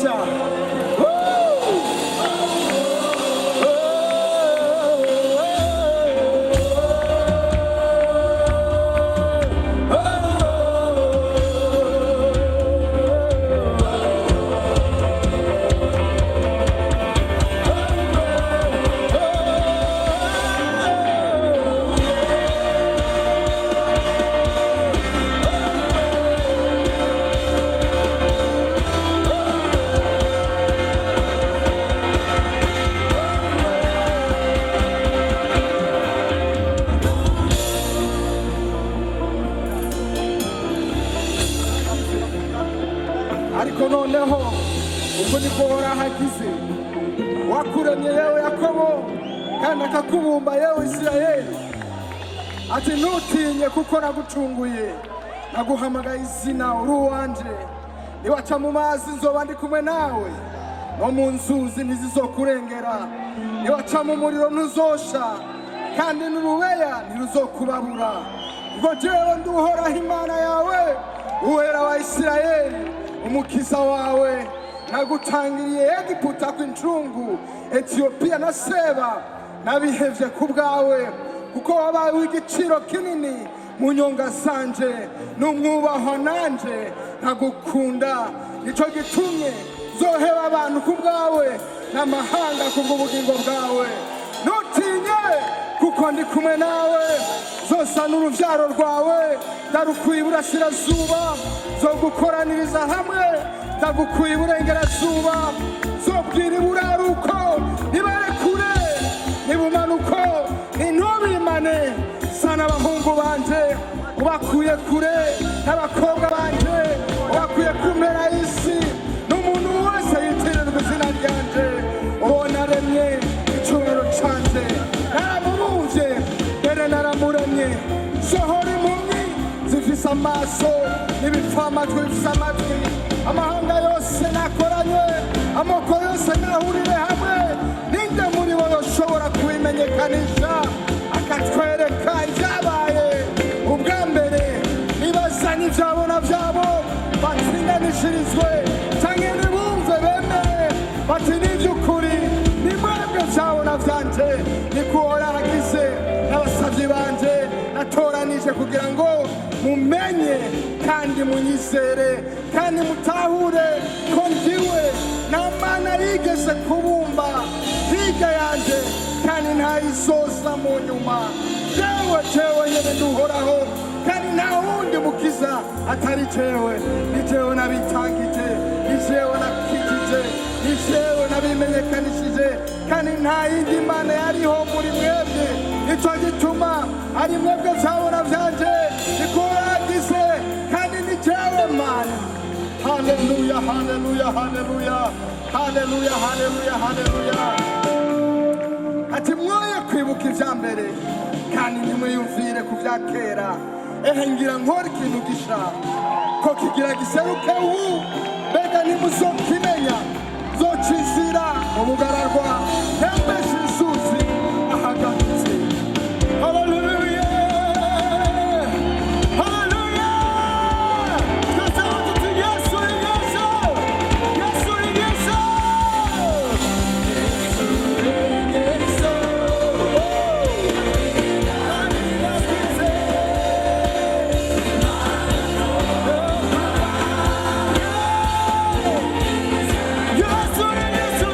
mugisha. Ariko noneho ubwo niko Uhoraho agize, wakuremye yewe Yakobo kandi akakubumba yewe Isirayeli, ati ntutinye kuko nagucunguye, naguhamagaye izina uri uwanje. Niwaca mu mazi nzoba ndi kumwe nawe, no mu nzuzi ntizizokurengera. Niwaca mu muriro ntuzosha, kandi n'urubeya ntiruzokubabura. Ubwo jewe ndi Uhoraho Imana yawe, Uwera wa Isirayeli, umukiza wawe. Nagutangiriye Egiputa kw'incungu, Etiyopiya na Seba nabihevye ku bwawe, kuko wabaye w'igiciro kinini mu nyonga zanje, n'umwubahwa nanje nkagukunda. Nico gitumye zoheba abantu ku bwawe n'amahanga kubw'ubugingo bwawe. Ntutinye kuko ndi kumwe nawe, zosa n'uruvyaro rwawe. Ndarukuye iburasirazuba, zogukoraniriza hamwe. Ndagukuye iburengerazuba, zobwira iburaruko nibare kure, nibumanuko ntintubimane. Sana abahungu banje ubakuye kure, n'abakobwa banje ubakuye ku mpera y'isi. N'umuntu wese yitirirwa izina ryanje, uwo naremye icubahiro canje. Naramubumvye mbere naramuremye, sohora impumyi zifise amaso n'ibipfamatwi bifise amatwi. Amahanga yose nakoranye, amoko yose nahurire hamwe. Ninde muri bo yoshobora kubimenyekanisha akatwereka ibyabaye ubwa mbere? Nibazanye ivyabo na vyabo batsindanishirizwe, canke nibumve bemere bati n'ivy'ukuri ni mwebwe vyabo na vyanje. Niko Uhoraho agize n'abasavyi banje natoranije, kugira ngo mumenye kandi munyizere, kandi mutahure ko ndiwe nta mana yigeze kubumba hirya yanje, kandi ntayizoza mu nyuma. Jewe nyene ndi Uhoraho, kandi nta wundi mukiza atari jewe. Ni jewe nabitangije, ni jewe nakijije, ni jewe nabimenyekanishije, kandi nta yindi mana yariho muri mwebwe. Nico gituma ari mwebwe vyabona vyanje. Niko agize, kandi ni jewe Mana. Haleluya, haleluya, haleluya, haleluya, haleluya, haleluya. Ati mwoye kwibuka ivya mbere, kandi ntimwiyumvire ku vya kera. Ehe ngira nkora ikintu gisha, ko kigira giseruke ubu. Mbega ntimuzokimenya, zoca inzira mu bugaragwa, ntembeshe inzuzi ahagarutse. Haleluya, haleluya. Twasaba tuti Yesu ni Yesu, Yesu ni Yesu, Yesu ni Yesu. Yesu ni Yesu.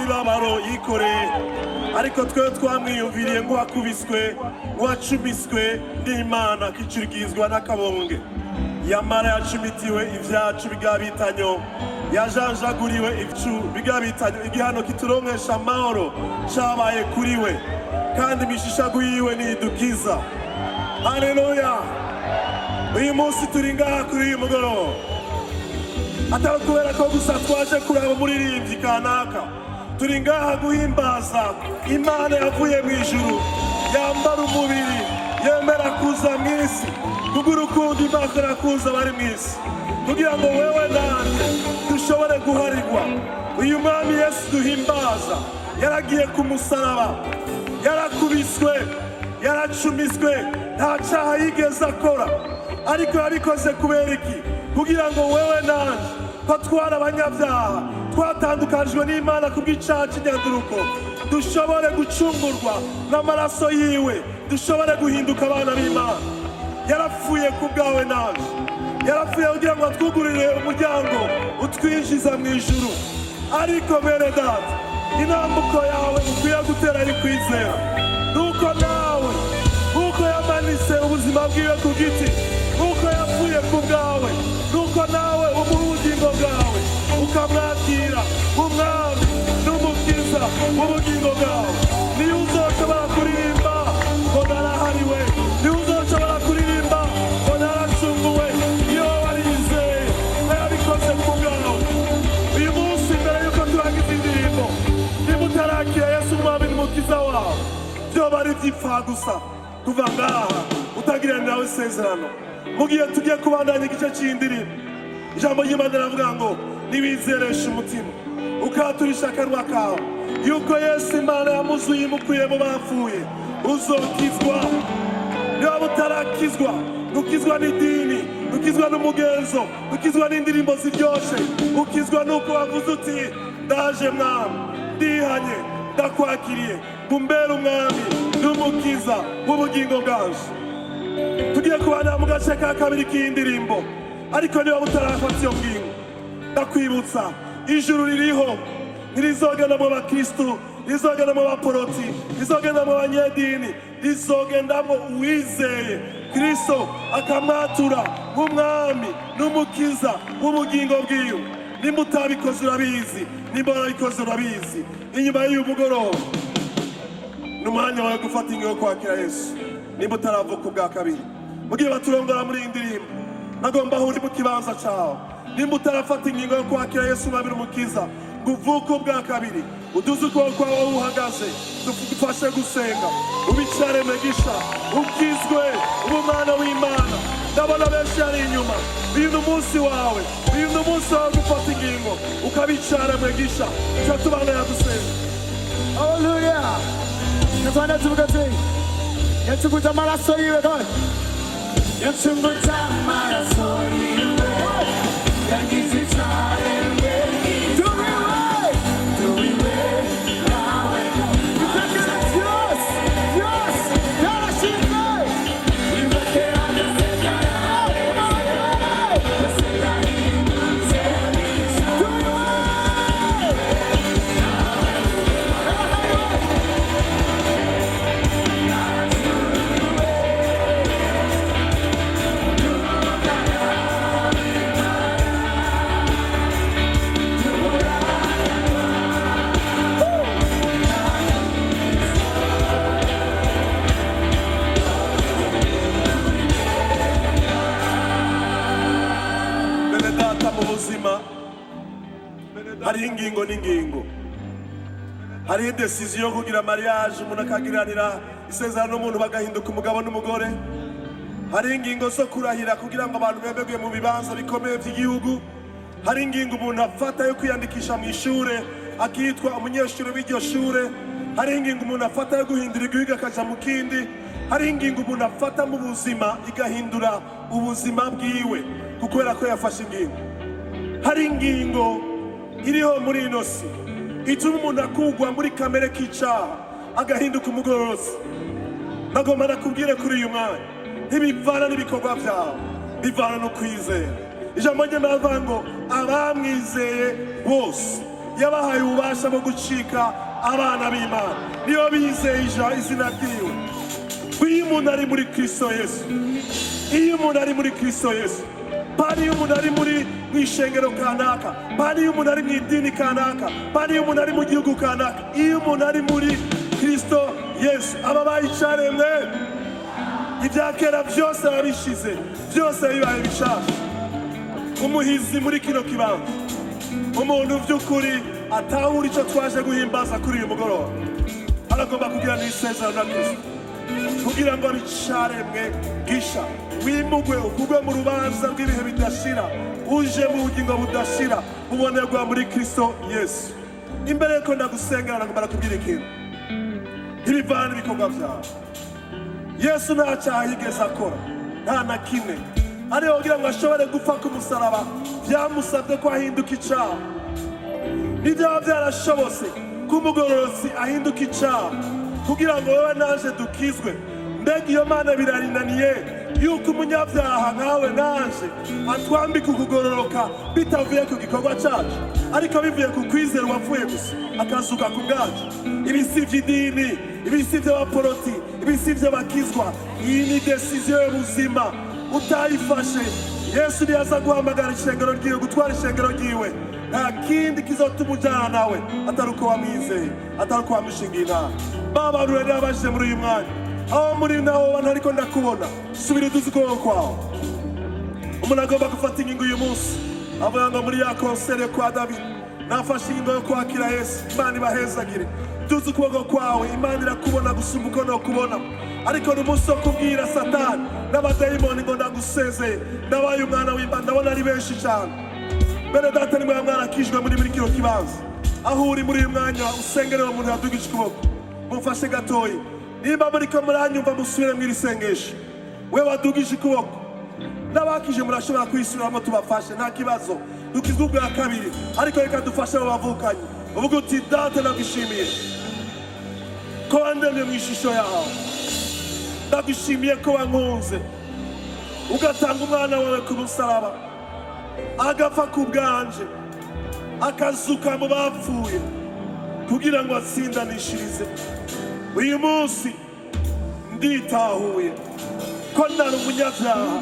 imibabaro yikoreye, ariko twe twamwiyumviriye nk'uwakubiswe nk'uwacumiswe n'Imana akicurigizwa n'akabonge. Yamara yacumitiwe ivyacu bigabitanyo, yajanjaguriwe ivcu bigabitanyo, igihano kituronkesha amahoro cabaye kuri we, kandi imishishago yiwe nidukiza. Haleluya! Uyu munsi turi ngaha kuri uyu mugoroba, atari kubera ko gusa twaje kuraba umuririmbyi kanaka. Turi ngaha guhimbaza Imana yavuye mu ijuru, yambara umubiri, yemera kuza mw'isi kubw'urukundo Imana kuza bari mw'isi, kugira ngo wewe nanje dushobore guharirwa. Uyu mwami Yesu duhimbaza yaragiye ku musaraba, yarakubiswe, yaracumiswe, nta cyaha yigeze akora, ariko yabikoze kubera iki? Kugira ngo wewe nanje ko twari abanyabyaha, twatandukanijwe n'Imana kubw'icyaha cy'inyanduruko, dushobore gucungurwa n'amaraso yiwe, dushobore guhinduka abana b'Imana. Yarapfuye ku bwawe nanje, yarapfuye kugira ngo atwugurire umuryango utwinjiza mu ijuru. Ariko bene data, intambuko yawe ukwiye gutera ari kwizera, nuko nawe nuko yamanitse ubuzima bwiwe ku giti, nuko yapfuye ku bwawe, nuko nawe umuha ubugingo bwawe ukamwakira umwami n'umukiza w'ubugingo bwawe. Niyo uzoshobora kuririmba ngo narahariwe, niyo uzoshobora kuririmba ngo naracunguwe, iyo warizeye yabikoze ku bwawe. Uyu munsi mbere yuko turangiza indirimbo, niba utarakira Yesu umwami n'umukiza wawe, vyoba ari ivy'ipfa gusa kuva ngaha utagirana nawe isezerano. Mugihe tugiye kubandanya igice c'indirimbo, ijambo ry'Imana riravuga ngo niwizereshe umutima ukaturisha akanwa kawe yuko Yesu Imana yamuzuye imukuye mu bapfuye, uzokizwa. Niba utarakizwa, ntukizwa n'idini, ntukizwa n'umugenzo, ntukizwa n'indirimbo ziryoshe, ukizwa nuko wavuze uti ndaje mwami, ndihanye, ndakwakiriye, ngumbere umwami n'umukiza w'ubugingo bwanje. Tugiye kubana mu gace ka kabiri k'indirimbo, ariko niba utarafata iyo ngingo, ndakwibutsa ijuru ririho, ntirizogendamo abakristu, rizogendamo abaporoti, rizogendamo abanyedini, rizogendamo uwizeye Kristo akamwatura nk'umwami n'umukiza w'ubugingo bwiwe. Nimba utabikoze urabizi, nimba warabikoze urabizi. Inyuma y'uyu mugoroba n'umwanya wawe gufata ingingo yo kwakira Yesu. Nimba utaravuka ubwa kabiri, mugihe baturongora muri iyi ndirimbo, nagomba aho uri mu kibanza cawe, nimba utarafata ingingo yo kwakira Yesu umwami n'umukiza, ngo uvuke ubwa kabiri, uduze ukuboko kwawe uhagaze, dufashe gusenga, ubicare mwegisha, ukizwe umwana w'Imana. Ndabona benshi ari inyuma. Uyu ni umunsi wawe, uyu ni umunsi wawe gufata ingingo ukabicara mwegisha, cyo tubana yadusenga. Haleluya! Nafanya tuvugaze. Yachunguza amaraso yiwe God. Yachunguza amaraso yiwe. Yagize cyaremwe. Tuwiwe nawe. Yes! Yes! Yarashimwe. Imekera ndaseka. Ndaseka imuze. Tuwiwe. Hari ingingo n'ingingo, hari decision yo kugira mariage, umuntu akagiranira isezerano n'umuntu bagahinduka umugabo n'umugore. Hari ingingo zo kurahira kugira ngo abantu bebeguye mu bibanza bikomeye by'igihugu. Hari ingingo umuntu afata yo kwiyandikisha mu ishure akitwa umunyeshuri w'iryo shure. Hari ingingo umuntu afata yo guhindura igihugu akaja mu kindi. Hari ingingo umuntu afata mu buzima igahindura ubuzima bwiwe kubera ko yafashe ingingo. Hari ingingo iriho muri ino si ituma umuntu akugwa muri kamere k'icaha agahinduka umugorozi. Nagomba nakubwire kuri uyu mwanya, ntibivana n'ibikorwa vyawe, bivana no kwizera. Ijambo ry'Imana rivuga ngo abamwizeye bose yabahaye ububasha bwo gucika abana b'Imana niyo bizeye izina ryiwe. Iyo umuntu ari muri Kristo Yesu, iyo umuntu ari muri Kristo Yesu, pani iyo umuntu ari muri mw'ishengero kanaka, pani iyo umuntu ari mu idini kanaka, pani iyo umuntu ari mu gihugu kanaka, iyo umuntu ari muri Kristo Yesu aba bayicaremwe, ibya kera byose babishize, byose bibaye bishasha. Umuhizi muri kino kibanza, umuntu by'ukuri atahura icyo twaje guhimbaza kuri uyu mugoroba, aragomba kugira n'isezerano na Kristo kugira ngo bicaremwe gisha, wimugwe ukugwe mu rubanza rw'ibihe bidashira, uje mu bugingo budashira, ubonerwa muri Kristo Yesu. Imbere yuko ndagusengera nagomba kubwira ikintu, ibivana ibikorwa byawe. Yesu nta cyaha yigeze akora, nta na kimwe, ariyo kugira ngo ashobore gupfa ku musaraba byamusabye ko ahinduka icyaha. N'ibyaba byarashobotse ko umugororotsi ahinduka icyaha kugira ngo wowe naje dukizwe. Mbega iyo Mana birarinaniye yuko umunyabyaha nkawe naje atwambika ukugororoka bitavuye ku gikorwa cyacu, ariko bivuye ku kwizera wapfuye gusa akazuka ku bwacu. Ibi si iby'idini, ibi si iby'abaporoti, ibi si iby'abakizwa. Iyi ni desiziyo y'ubuzima utayifashe. Yesu niyaza guhamagara ishengero ryiwe, gutwara ishengero ryiwe, nta kindi kizotuma ujyana nawe atari uko wamwizeye, atari uko wamushingiye inama. Babarure n'abajije muri uyu mwanya, aho muri naho ubona ariko ndakubona, subira uduze ukuboko kwawe. Umuntu agomba gufata ingingo uyu munsi, avuga ngo muri ya konsere kwa David nafashe ingingo yo kwakira Yesu. Imana ibahezagire, duze ukuboko kwawe. Imana irakubona gusumba uko nokubona, ariko ni umunsi wo kubwira Satani n'abadayimoni ngo ndagusezeye, ndabaye umwana w'Imana. Ndabona ari benshi cyane. Bene data, nimwe mwarakijwe muri kino kibanza, aho uri muri uyu mwanya usengerera umuntu yadugije ukuboko, mufashe gatoyi. Nimba muriko muranyumva musubire mw'iri sengesho. We wadugije ukuboko, n'abakije murashobora kwisubiramo tubafashe, nta kibazo. Dukizwe ubwa kabiri, ariko reka dufashe abo bavukanye. Uvuga uti data ndagushimiye ko wandemye mu ishusho yawe, ndagushimiye ko wankunze ugatanga umwana wawe ku musaraba agapfa ku bwanje, akazuka mu bapfuye kugira ngo atsindanishirize. Uyu munsi nditahuye ko ntari umunyabyaha,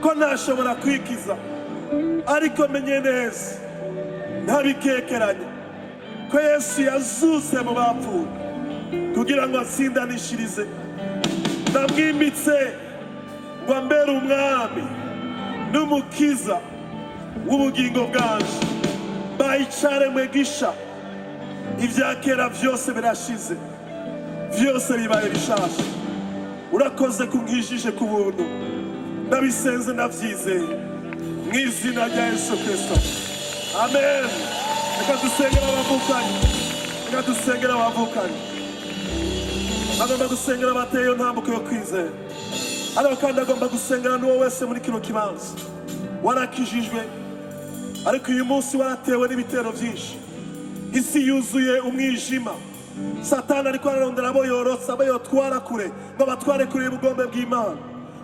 ko ntashobora kwikiza, ariko menye neza ntabikekeranye ko Yesu yazutse mu bapfuye kugira ngo atsindanishirize. Ndamwimitse ngo ambere umwami n'umukiza w'ubugingo bwanje. Bayicaremwe gisha, ibya kera byose birashize, byose bibaye bishasha. Urakoze kunkijije ku buntu, ndabisenze ndabyizeye mu izina rya Yesu Kristo, amen. Reka dusengera abavukanye, reka dusengera abavukanye. Agomba gusengera abateye iyo ntambuko yo kwizera, ariko kandi agomba gusengera n'uwo wese muri kino kibanza warakijijwe, ariko uyu munsi waratewe n'ibitero byinshi. Isi yuzuye umwijima, Satani ariko ararondera abo yorotsa, abo yotwara kure ngo batware kure y'ubugombe bw'Imana.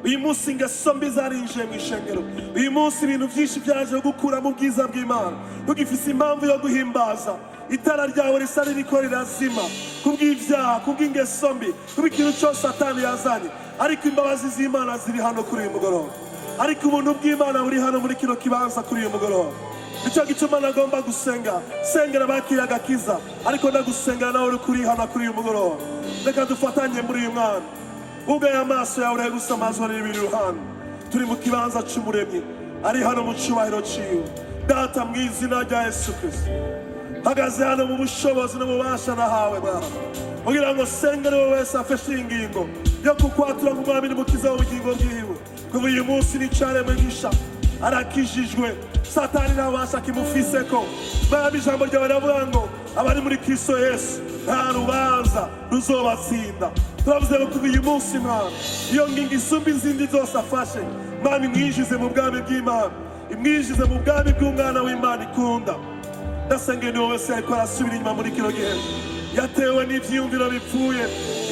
Uyu munsi ingeso mbi zarinjiye mu ishengero. Uyu munsi ibintu byinshi byaje gukura mu bwiza bw'Imana. Ntugifise impamvu yo guhimbaza, itara ryawe risa ririko rirazima kubw'ibyaha, kubw'ingeso mbi, kubw'ikintu cyose Satani yazanye. Ariko imbabazi z'Imana ziri hano kuri uyu mugoroba, ariko ubuntu bw'Imana buri hano muri kino kibanza kuri uyu mugoroba. Nicyo gituma nagomba gusenga, sengera bakira agakiza, ariko ndagusengera nawe uri kuri hano kuri uyu mugoroba. Reka dufatanye muri uyu mwana, ugaye amaso yawe urebe gusa amazwa n'ibiri iruhande. Turi mu kibanza cy'Umuremyi, ari hano mu cyubahiro ciwe. Data, mu izina rya Yesu Kristo, hagaze hano mu bushobozi n'ububasha nahawe Bwana, kugira ngo sengere wowe wese afashe ingingo yo kukwatura nk'umwami n'umukiza w'ubugingo bwiwe. Kuva uyu munsi n'icaremwe gisha, arakijijwe, Satani nta bubasha kimufiseko. Mwami, ijambo ryawe riravuga ngo abari muri Kristo Yesu nta rubanza ruzobatsinda. Turavuze ngo kuva uyu munsi Mwami, iyo ngingo isumba izindi zose afashe, Mwami, mwinjize mu bwami bw'Imana, imwinjize mu bwami bw'umwana w'Imana ikunda. Ndasengera ni wowe wese ariko arasubira inyuma muri kino gihe, yatewe n'ivyiyumviro bipfuye,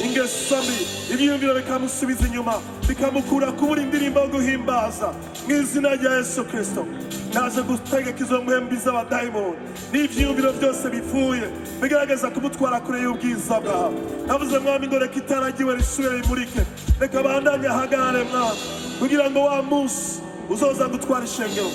ingeso mbi ibyiyumviro bikamusubiza inyuma bikamukura kubura indirimbo yo guhimbaza mu izina rya Yesu Kristo. Naje gutegeka izo mpembi z'abadayimoni n'ibyiyumviro byose bivuye bigaragaza kumutwara kure y'ubwiza bwawe. Navuze mwami ngo reka itara ryiwe risubire rimurike, reka bandanye ahagarare mwami, kugira ngo wa munsi uzoza gutwara ishengero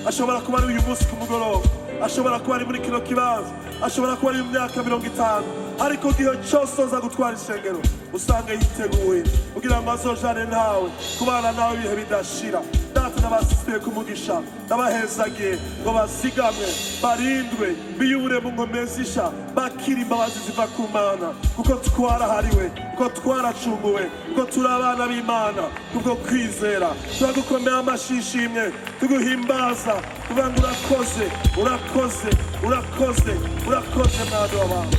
ashobora kuba ari uyu munsi ku mugoroba, ashobora kuba ari muri kino kibanza, ashobora kuba ari mu myaka 50, ariko igihe cyose uza gutwara ishengero usanga yiteguye kugira ngo azojane nawe, kubana nawe ibihe bidashira. Data n'abasigaye kumugisha n'abahezagiye ngo bazigamwe barindwe biyubure mu ngome zisha, bakira imbabazi ziva ku Mana, kuko twarahariwe, kuko twaracunguwe, kuko turi abana b'Imana kubwo kwizera. Turagukomera amashishimwe, tuguhimbaza, tuvuga ngo urakoze, urakoze, urakoze, urakoze Mwami w'abantu.